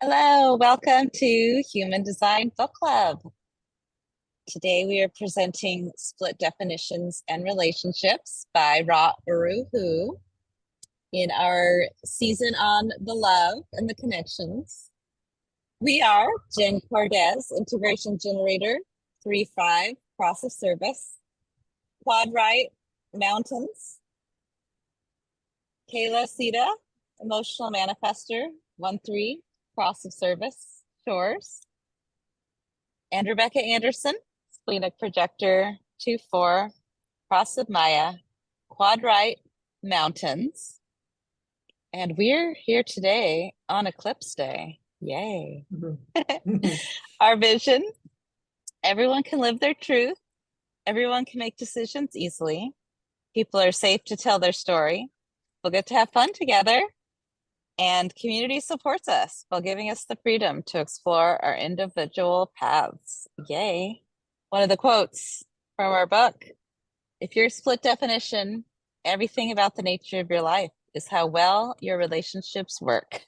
Hello, welcome to Human Design Book Club. Today we are presenting Split Definitions and Relationships by Ra Uru Hu in our season on the love and the connections. We are Jen Cordes, Integration Generator, 3-5, Cross of Service, Quad Right, Mountains, Kayla Sita, Emotional Manifester, 1-3, Cross of Service, Shores, and Rebecca Anderson, Splenic Projector, 2-4, Cross of Maya, Quad Right, Mountains. And we're here today on Eclipse Day. Yay. Our vision, everyone can live their truth. Everyone can make decisions easily. People are safe to tell their story. We'll get to have fun together. And community supports us while giving us the freedom to explore our individual paths. Yay. One of the quotes from our book, if you're a split definition, everything about the nature of your life is how well your relationships work.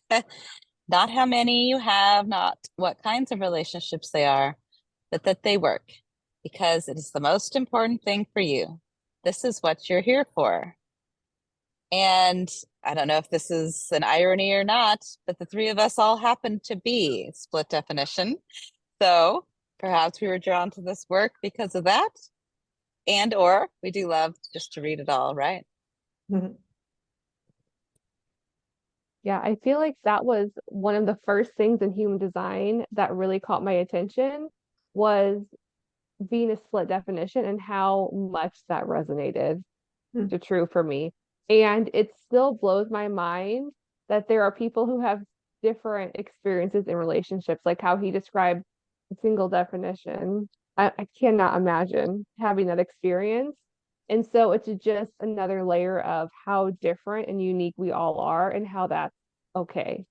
Not how many you have, not what kinds of relationships they are, but that they work because it is the most important thing for you. This is what you're here for. And I don't know if this is an irony or not, but the three of us all happen to be split definition. So perhaps we were drawn to this work because of that. And or we do love just to read it all, right? Yeah, I feel like that was one of the first things in human design that really caught my attention was being a split definition and how much that resonated to true for me. And it still blows my mind that there are people who have different experiences in relationships, like how he described a single definition. I cannot imagine having that experience. And so it's just another layer of how different and unique we all are and how that's okay.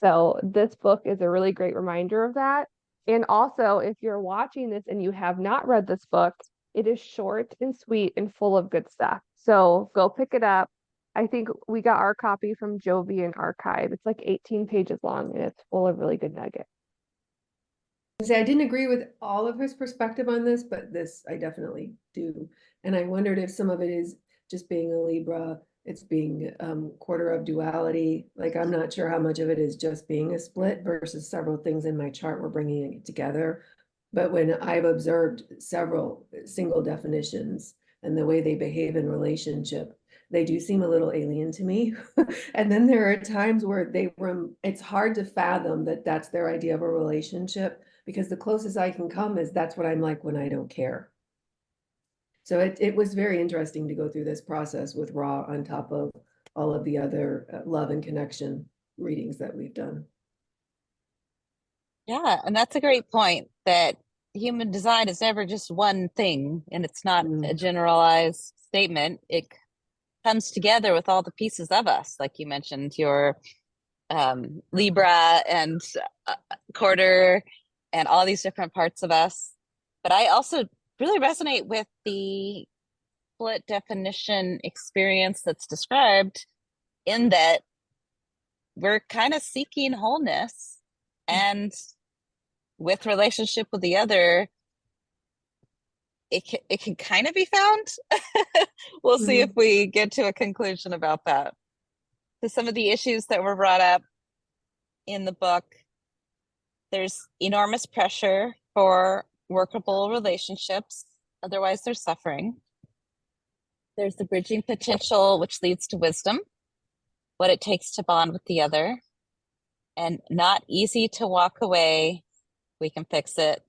So this book is a really great reminder of that. And also, if you're watching this and you have not read this book, it is short and sweet and full of good stuff. So go pick it up. I think we got our copy from Jovian Archive. It's like 18 pages long and it's full of really good nuggets. Say I didn't agree with all of his perspective on this, but this I definitely do. And I wondered if some of it is just being a Libra, it's being quarter of duality. Like I'm not sure how much of it is just being a split versus several things in my chart we're bringing it together. But when I've observed several single definitions and the way they behave in relationship, they do seem a little alien to me. And then there are times where it's hard to fathom that that's their idea of a relationship, because the closest I can come is that's what I'm like when I don't care. So it was very interesting to go through this process with Ra on top of all of the other love and connection readings that we've done. Yeah, and that's a great point that human design is never just one thing and it's not a generalized statement. It comes together with all the pieces of us, like you mentioned, your Libra and quarter and all these different parts of us. But I also really resonate with the split definition experience that's described in that we're kind of seeking wholeness, and with relationship with the other, it can kind of be found. We'll see if we get to a conclusion about that. So some of the issues that were brought up in the book, there's enormous pressure for workable relationships, otherwise there's suffering. There's the bridging potential, which leads to wisdom, what it takes to bond with the other, and not easy to walk away. We can fix it.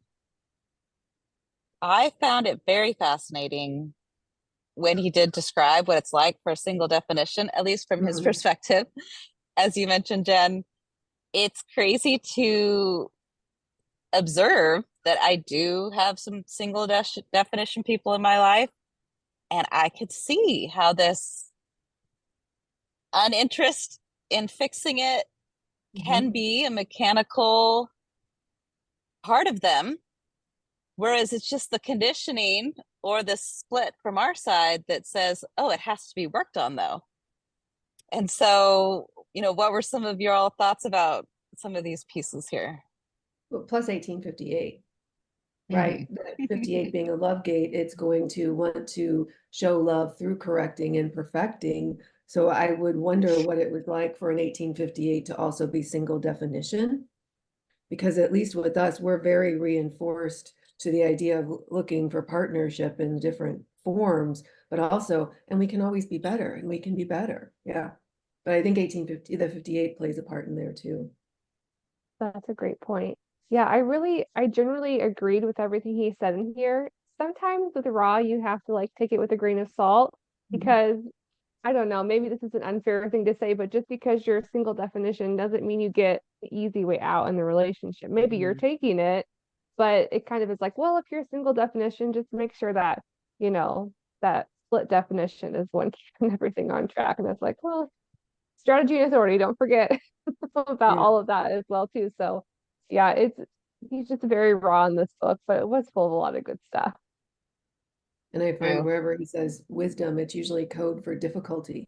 I found it very fascinating when he did describe what it's like for a single definition, at least from his perspective. As you mentioned, Jen, it's crazy to observe that I do have some single definition people in my life, and I could see how this uninterest in fixing it can be a mechanical part of them, whereas it's just the conditioning or the split from our side that says, oh, it has to be worked on though. And so, what were some of your all thoughts about some of these pieces here. Well, plus 1858, right? That 58 being a love gate, it's going to want to show love through correcting and perfecting. So I would wonder what it was like for an 1858 to also be single definition. Because at least with us, we're very reinforced to the idea of looking for partnership in different forms, but also, and we can always be better, and we can be better. Yeah. But I think 1850, the 58 plays a part in there too. That's a great point. Yeah, I generally agreed with everything he said in here. Sometimes with Ra, you have to like take it with a grain of salt because I don't know, maybe this is an unfair thing to say, but just because you're a single definition doesn't mean you get the easy way out in the relationship. Maybe you're taking it, but it kind of is like, well, if you're a single definition, just make sure that, that split definition is one keeping everything on track. And it's like, well, strategy and authority, don't forget about Yeah. all of that as well too. So yeah, he's just very raw in this book, but it was full of a lot of good stuff. And I find True. wherever he says wisdom, it's usually code for difficulty.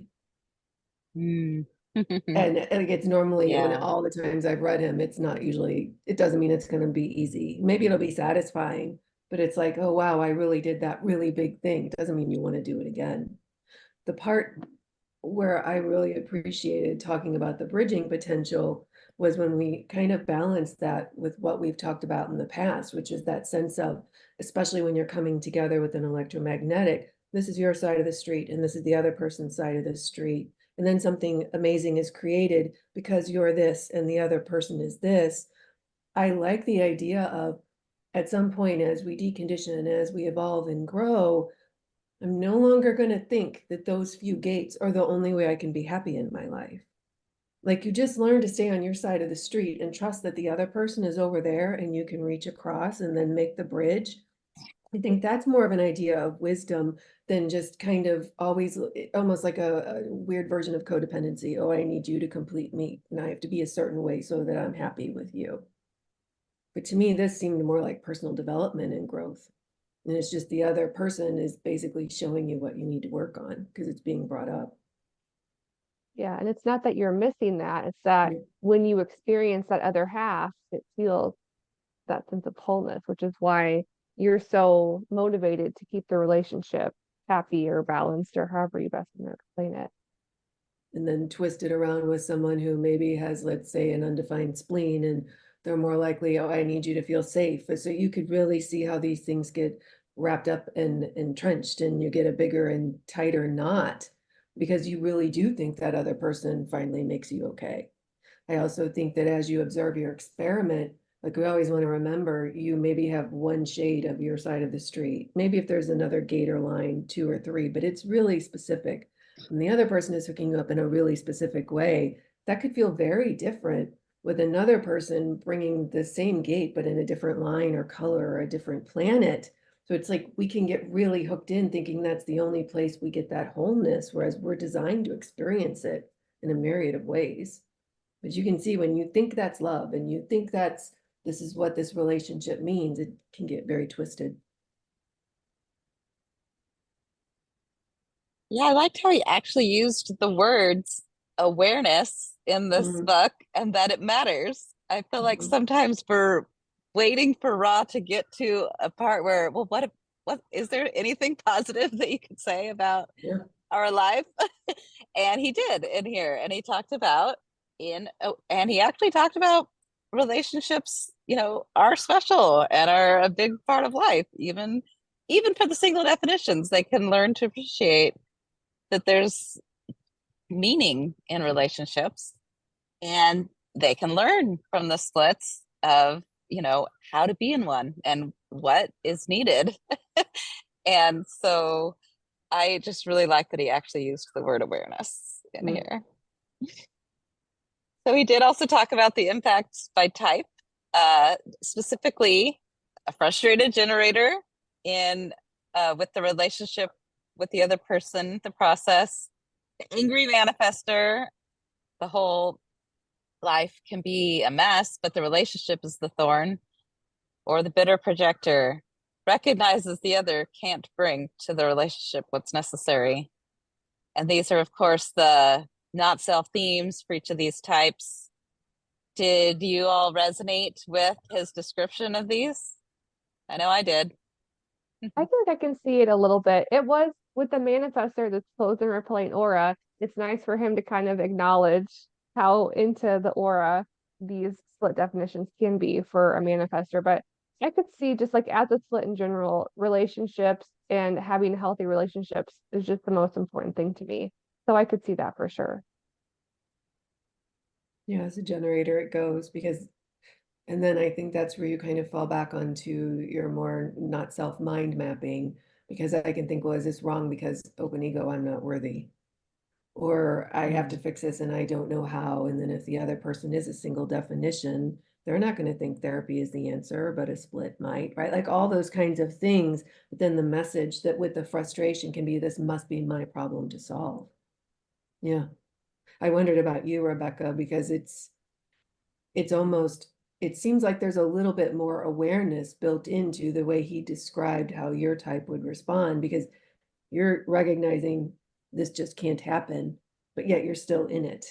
Mm. And like it's normally when Yeah. all the times I've read him, it's not usually, it doesn't mean it's going to be easy. Maybe it'll be satisfying, but it's like, oh wow, I really did that really big thing. It doesn't mean you want to do it again. The part where I really appreciated talking about the bridging potential was when we kind of balanced that with what we've talked about in the past, which is that sense of, especially when you're coming together with an electromagnetic, this is your side of the street and this is the other person's side of the street. And then something amazing is created because you're this and the other person is this. I like the idea of at some point as we decondition and as we evolve and grow, I'm no longer going to think that those few gates are the only way I can be happy in my life. Like you just learn to stay on your side of the street and trust that the other person is over there and you can reach across and then make the bridge. I think that's more of an idea of wisdom than just kind of always almost like a weird version of codependency. Oh, I need you to complete me and I have to be a certain way so that I'm happy with you. But to me, this seemed more like personal development and growth. And it's just the other person is basically showing you what you need to work on because it's being brought up. Yeah, and it's not that you're missing that, it's that Yeah. when you experience that other half, it feels that sense of wholeness, which is why you're so motivated to keep the relationship happy or balanced or however you best want to explain it. And then twist it around with someone who maybe has, let's say, an undefined spleen, and they're more likely, oh, I need you to feel safe. So you could really see how these things get wrapped up and entrenched, and you get a bigger and tighter knot because you really do think that other person finally makes you okay. I also think that as you observe your experiment, like we always want to remember, you maybe have one shade of your side of the street. Maybe if there's another gate or line, two or three, but it's really specific. And the other person is hooking you up in a really specific way. That could feel very different with another person bringing the same gate, but in a different line or color or a different planet. So it's like we can get really hooked in thinking that's the only place we get that wholeness, whereas we're designed to experience it in a myriad of ways. But you can see when you think that's love and you think that's this is what this relationship means, it can get very twisted. Yeah, I liked how he actually used the words awareness in this Mhm. book and that it matters. I feel like Mhm. sometimes we're waiting for Ra to get to a part where, well, what is there anything positive that you could say about Yeah. our life? And he did in here, and he talked about and he actually talked about relationships, are special and are a big part of life, even for the single definitions, they can learn to appreciate that there's meaning in relationships and they can learn from the splits of how to be in one and what is needed. And so I just really like that he actually used the word awareness in Mm. here. So he did also talk about the impacts by type, specifically a frustrated generator in with the relationship with the other person, the process, the angry manifester, the whole life can be a mess, but the relationship is the thorn, or the bitter projector recognizes the other can't bring to the relationship what's necessary. And these are, of course, the not self themes for each of these types. Did you all resonate with his description of these? I know I did. I feel like I can see it a little bit. It was with the manifestor that's closed and repelling aura. It's nice for him to kind of acknowledge how into the aura these split definitions can be for a manifestor. But I could see just like as a split in general, relationships and having healthy relationships is just the most important thing to me. So I could see that for sure. Yeah, as a generator, it goes because, and then I think that's where you kind of fall back onto your more not self mind mapping, because I can think, well, is this wrong because open ego, I'm not worthy, or I have to fix this and I don't know how. And then if the other person is a single definition, they're not going to think therapy is the answer, but a split might, right? Like all those kinds of things. But then the message that with the frustration can be, this must be my problem to solve. Yeah. I wondered about you, Rebecca, because it's almost, it seems like there's a little bit more awareness built into the way he described how your type would respond, because you're recognizing this just can't happen, but yet you're still in it,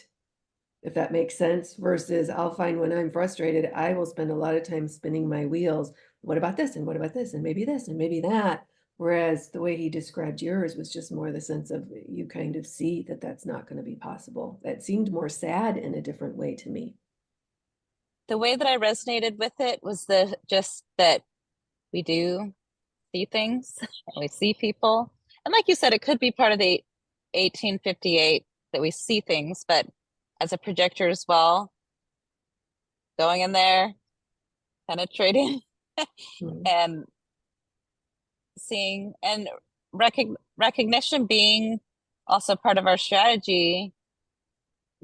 if that makes sense. Versus I'll find when I'm frustrated, I will spend a lot of time spinning my wheels. What about this? And what about this? And maybe this and maybe that. Whereas the way he described yours was just more the sense of you kind of see that that's not going to be possible. That seemed more sad in a different way to me. The way that I resonated with it was the just that we do see things and we see people. And like you said, it could be part of the 1858 that we see things, but as a projector as well, going in there, penetrating and seeing and recognition being also part of our strategy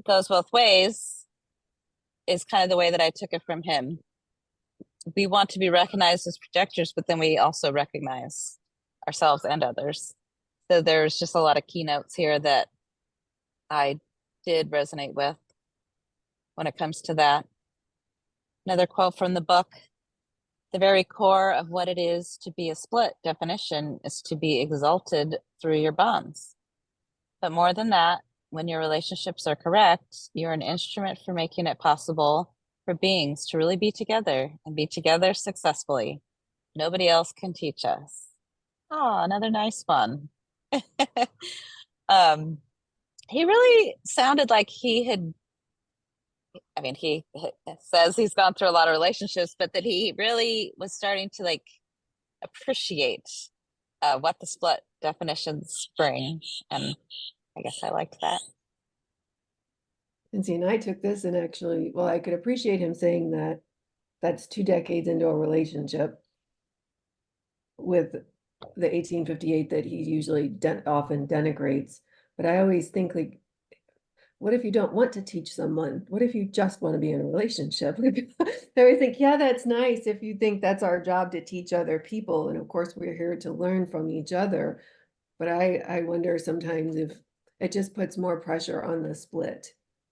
goes both ways is kind of the way that I took it from him. We want to be recognized as projectors, but then we also recognize ourselves and others. So there's just a lot of keynotes here that I did resonate with when it comes to that. Another quote from the book: the very core of what it is to be a split definition is to be exalted through your bonds. But more than that, when your relationships are correct, you're an instrument for making it possible for beings to really be together and be together successfully. Nobody else can teach us. Oh, another nice one. um, he really sounded like he had, I mean, he says he's gone through a lot of relationships, but that he really was starting to like appreciate what the split definitions bring. And I guess I liked that. And see, and I took this and actually, well, I could appreciate him saying that that's 2 decades into a relationship with the 1858 that he usually often denigrates. But I always think, like, what if you don't want to teach someone? What if you just want to be in a relationship? I always think, yeah, that's nice if you think that's our job to teach other people. And of course, we're here to learn from each other. But I wonder sometimes if it just puts more pressure on the split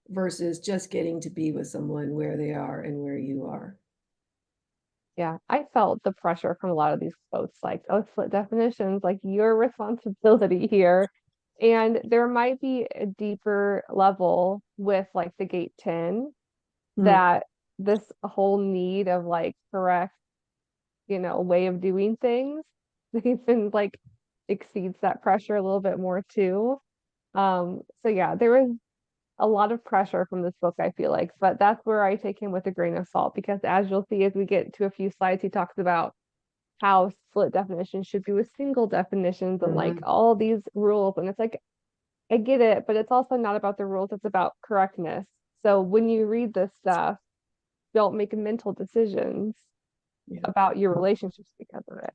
versus just getting to be with someone where they are and where you are. Yeah, I felt the pressure from a lot of these quotes, like, oh, split definitions, like your responsibility here. And there might be a deeper level with like the gate 10 Hmm. that this whole need of like correct, way of doing things even like exceeds that pressure a little bit more too. So yeah, there was a lot of pressure from this book, I feel like, but that's where I take him with a grain of salt because as you'll see as we get to a few slides, he talks about how split definitions should be with single definitions and like all these rules. And it's like, I get it, but it's also not about the rules, it's about correctness. So when you read this stuff, don't make mental decisions Yeah. about your relationships because of it.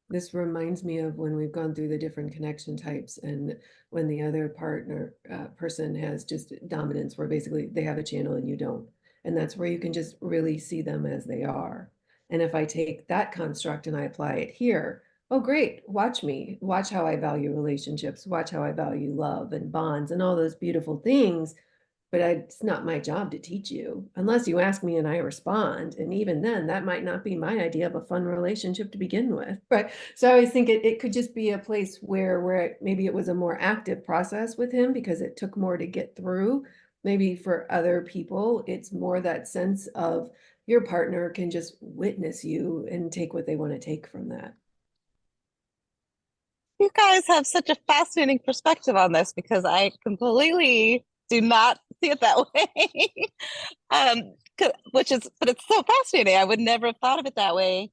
This reminds me of when we've gone through the different connection types and when the other person has just dominance where basically they have a channel and you don't. And that's where you can just really see them as they are. And if I take that construct and I apply it here, oh, great, watch me, watch how I value relationships, watch how I value love and bonds and all those beautiful things. But it's not my job to teach you unless you ask me and I respond. And even then, that might not be my idea of a fun relationship to begin with. Right. So I always think it could just be a place where maybe it was a more active process with him because it took more to get through maybe for other people, it's more that sense of your partner can just witness you and take what they want to take from that. You guys have such a fascinating perspective on this because I completely do not see it that way. But it's so fascinating. I would never have thought of it that way.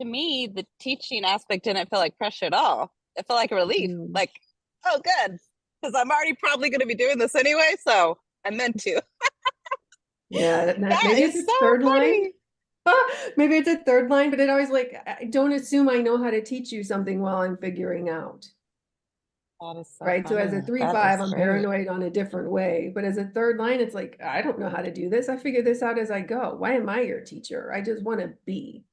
To me, the teaching aspect didn't feel like pressure at all. It felt like a relief. Mm. Like, oh, good, because I'm already probably going to be doing this anyway. So I meant to. Yeah, That maybe it's is a so third line. funny. Maybe it's a third line, but it always like, I don't assume I know how to teach you something while I'm figuring out. That is so Right. So as a funny. three, That five, is I'm great. paranoid on a different way. But as a third line, it's like, I don't know how to do this. I figure this out as I go. Why am I your teacher? I just want to be.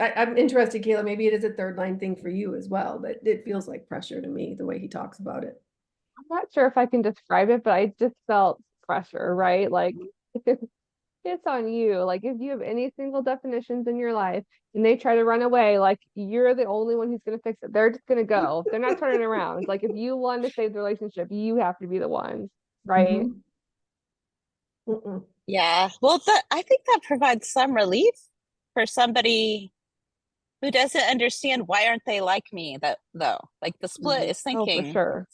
I'm interested, Kayla. Maybe it is a third line thing for you as well, but it feels like pressure to me, the way he talks about it. I'm not sure if I can describe it, but I just felt pressure, right? Like it's on you. Like if you have any single definitions in your life and they try to run away, like you're the only one who's gonna fix it. They're just gonna go. They're not turning around. Like if you want to save the relationship, you have to be the one, right? Mhm. Mm-mm. Yeah. Well, I think that provides some relief for somebody who doesn't understand why aren't they like me that though. Like the split Mhm. is Oh, for thinking, sure.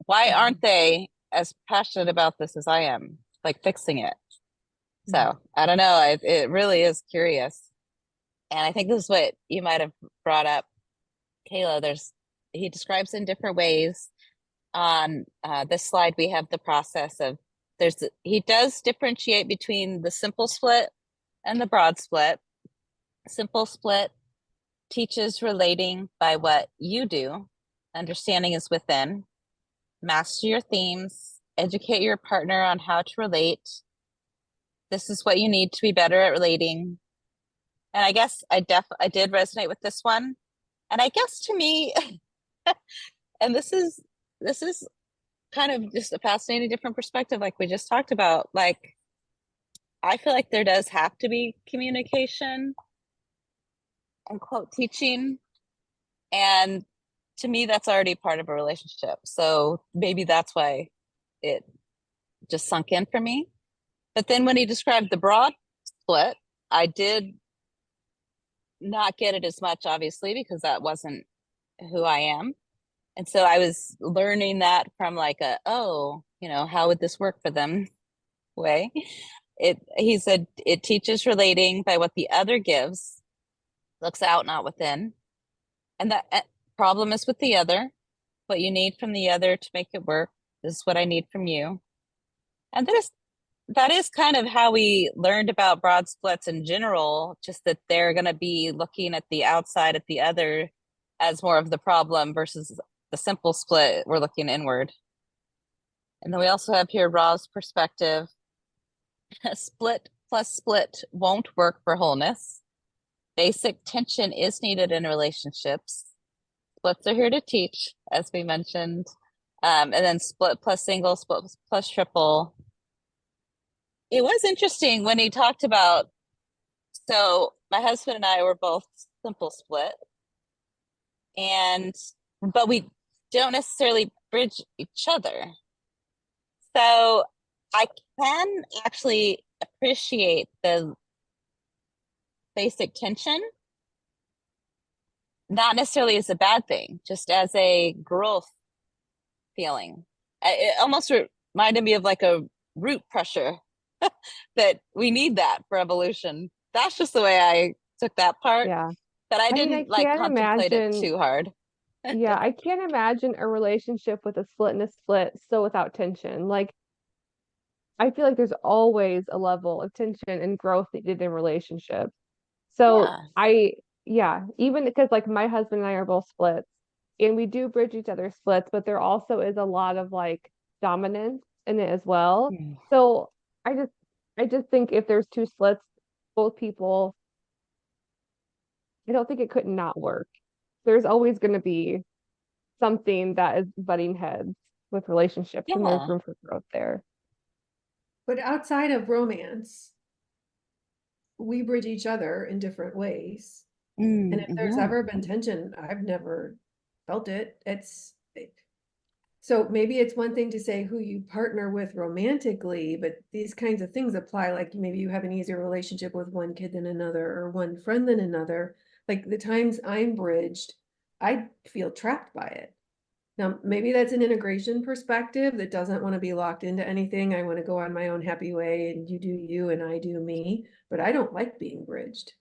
why Mhm. aren't they as passionate about this as I am? Like fixing it. Mhm. So I don't know. It really is curious. And I think this is what you might have brought up, Kayla. He describes in different ways. On this slide, we have the process of he does differentiate between the simple split and the broad split. Simple split teaches relating by what you do. Understanding is within. Master your themes. Educate your partner on how to relate. This is what you need to be better at relating. And I guess I did resonate with this one. And I guess to me, and this is kind of just a fascinating different perspective, like we just talked about. Like I feel like there does have to be communication and quote teaching. And to me, that's already part of a relationship. So maybe that's why it just sunk in for me. But then when he described the broad split, I did not get it as much, obviously, because that wasn't who I am. And so I was learning that from like how would this work for them way. He said it teaches relating by what the other gives, looks out, not within. And that problem is with the other, what you need from the other to make it work. This is what I need from you. And that is kind of how we learned about broad splits in general, just that they're going to be looking at the outside at the other as more of the problem versus the simple split, we're looking inward. And then we also have here Ra's perspective. Split plus split won't work for wholeness. Basic tension is needed in relationships. Splits are here to teach, as we mentioned. And then split plus single, split plus triple. It was interesting when he talked about, so my husband and I were both simple split, and but we don't necessarily bridge each other. So I can actually appreciate the basic tension, not necessarily as a bad thing, just as a growth feeling. It almost reminded me of like a root pressure that we need that for evolution. That's just the way I took that part, Yeah. but I I mean, I didn't like can't contemplate it imagine, too hard. yeah, I can't imagine a relationship with a split and a split still without tension. Like, I feel like there's always a level of tension and growth needed in relationships. So Yeah. yeah, even because like my husband and I are both splits and we do bridge each other's splits, but there also is a lot of like dominance in it as well. Mm. So I just, I just think if there's two splits, both people, I don't think it could not work. There's always going to be something that is butting heads with relationships, and there's Yeah. room for growth there. But outside of romance, we bridge each other in different ways. And if there's Mm-hmm. ever been tension, I've never felt it. So maybe it's one thing to say who you partner with romantically, but these kinds of things apply. Like maybe you have an easier relationship with one kid than another, or one friend than another. Like the times I'm bridged, I feel trapped by it. Now, maybe that's an integration perspective that doesn't want to be locked into anything. I want to go on my own happy way and you do you and I do me, but I don't like being bridged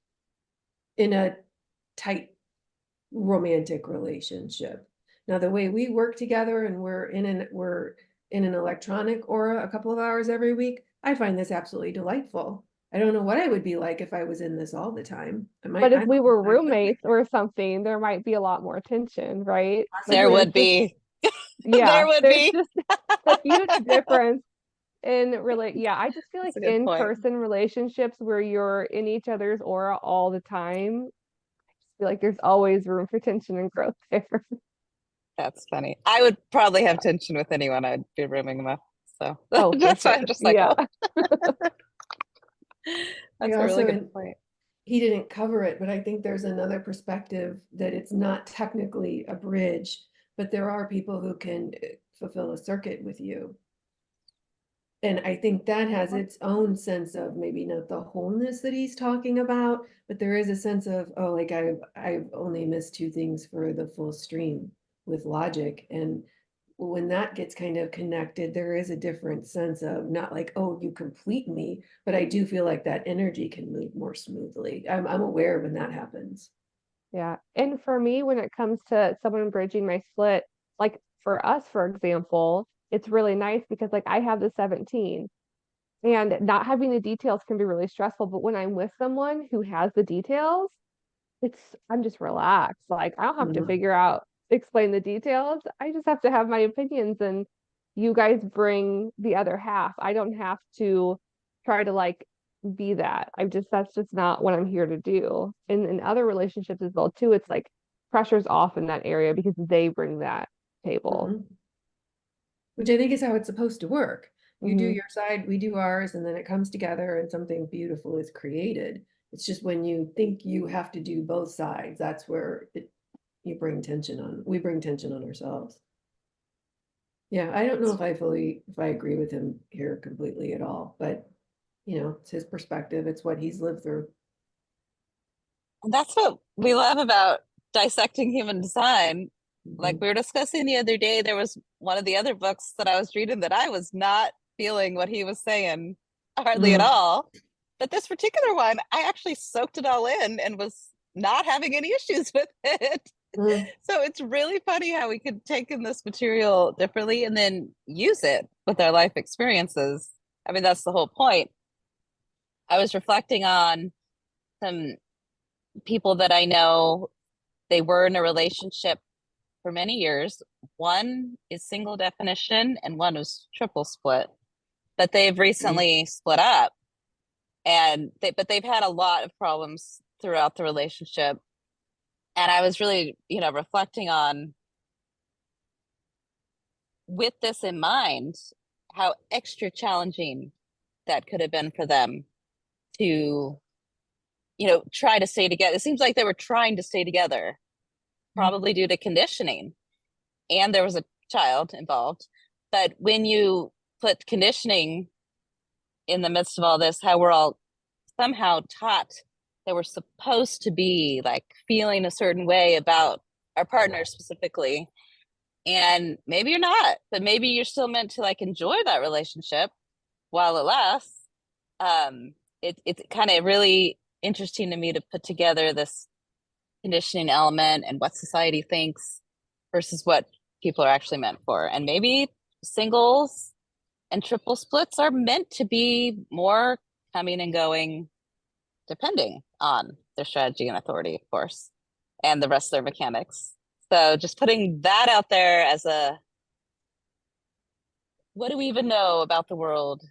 in a tight romantic relationship. Now, the way we work together and we're in an electronic aura a couple of hours every week, I find this absolutely delightful. I don't know what I would be like if I was in this all the time. But if I we were I would be. roommates or something, there might be a lot more tension, right? Like There Possibly. there's would just, be. yeah, There would there's be. just a huge difference in really, yeah, I just feel like That's a good point. in-person relationships where you're in each other's aura all the time, I feel like there's always room for tension and growth there. That's funny. I would probably have tension with anyone I'd be rooming with. So Oh, for that's why sure. I'm just like, Yeah. oh, I that's a really also, good and point. he didn't cover it, but I think there's another perspective that it's not technically a bridge, but there are people who can fulfill a circuit with you. And I think that has its own sense of maybe not the wholeness that he's talking about, but there is a sense of, oh, like I've only missed two things for the full stream with logic. And when that gets kind of connected, there is a different sense of not like, oh, you complete me, but I do feel like that energy can move more smoothly. I'm aware when that happens. Yeah. And for me, when it comes to someone bridging my split, like for us, for example, it's really nice because like I have the 17 and not having the details can be really stressful. But when I'm with someone who has the details, I'm just relaxed. Like I don't have to Mhm. figure out, explain the details. I just have to have my opinions and you guys bring the other half. I don't have to try to like be that. That's just not what I'm here to do. And in other relationships as well too, it's like pressure's off in that area because they bring that table. Mhm. Which I think is how it's supposed to work. You do Hmm. your side, we do ours, and then it comes together and something beautiful is created. It's just when you think you have to do both sides, that's where you bring tension on. We bring tension on ourselves. Yeah, I don't know if I agree with him here completely at all, but it's his perspective. It's what he's lived through. And that's what we love about dissecting human design. Like Mhm. we were discussing the other day, there was one of the other books that I was reading that I was not feeling what he was saying hardly at Mm, all. But this particular one, I actually soaked it all in and was not having any issues with it. mm, So it's really funny how we could take in this material differently and then use it with our life experiences. I mean, that's the whole point. I was reflecting on some people that I know, they were in a relationship for many years. One is single definition and one was triple split, but they've mm, recently split up but they've had a lot of problems throughout the relationship. And I was really, reflecting on with this in mind, how extra challenging that could have been for them to, try to stay together. It seems like they were trying to stay together, mm. probably due to conditioning. And there was a child involved. But when you put conditioning in the midst of all this, how we're all somehow taught that we're supposed to be like feeling a certain way about our partner specifically. And maybe you're not, but maybe you're still meant to like enjoy that relationship while it lasts. It's kind of really interesting to me to put together this conditioning element and what society thinks versus what people are actually meant for. And maybe singles and triple splits are meant to be more coming and going depending on their strategy and authority, of course, and the rest of their mechanics. So just putting that out there as a what do we even know about the world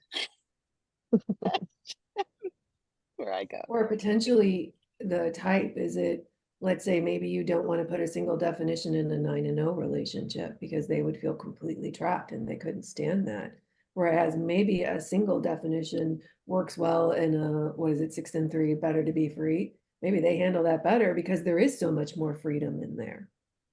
where I go. Or potentially the type, is it, let's say maybe you don't want to put a single definition in a 9 and 0 relationship because they would feel completely trapped and they couldn't stand that. Whereas maybe a single definition works well in a, what is it, 6 and 3, better to be free. Maybe they handle that better because there is so much more freedom in there.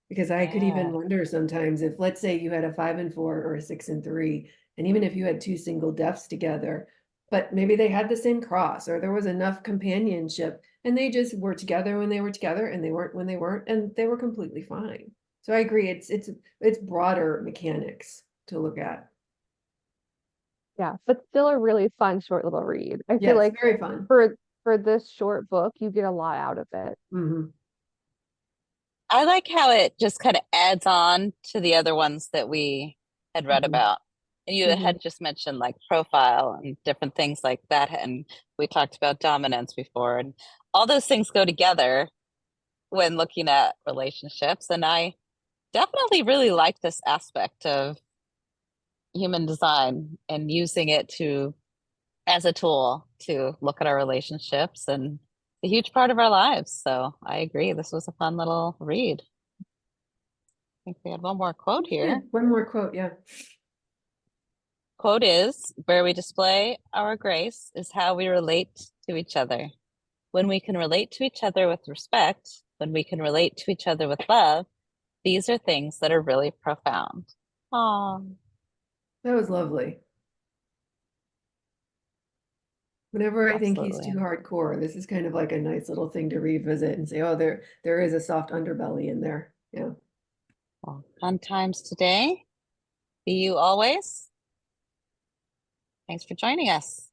Because I could Yeah. even wonder sometimes if, let's say you had a 5 and 4 or a 6 and 3, and even if you had two single deaths together, but maybe they had the same cross or there was enough companionship and they just were together when they were together and they weren't when they weren't, and they were completely fine. So I agree, it's broader mechanics to look at. Yeah, but still a really fun short little read. I feel Yes, like very fun. for this short book, you get a lot out of it. Hmm. I like how it just kind of adds on to the other ones that we had read Mhm. about. And you Mhm. had just mentioned like profile and different things like that. And we talked about dominance before, and all those things go together when looking at relationships. And I definitely really like this aspect of human design and using it to as a tool to look at our relationships and a huge part of our lives. So I agree. This was a fun little read. I think we had one more quote Yeah, here. one more quote, yeah. Quote is, where we display our grace is how we relate to each other. When we can relate to each other with respect, when we can relate to each other with love, these are things that are really profound. Oh, That was lovely. Whenever I think he's absolutely. too hardcore, this is kind of like a nice little thing to revisit and say, oh, there is a soft underbelly in there. Yeah. Well, fun times today. Be you always. Thanks for joining us.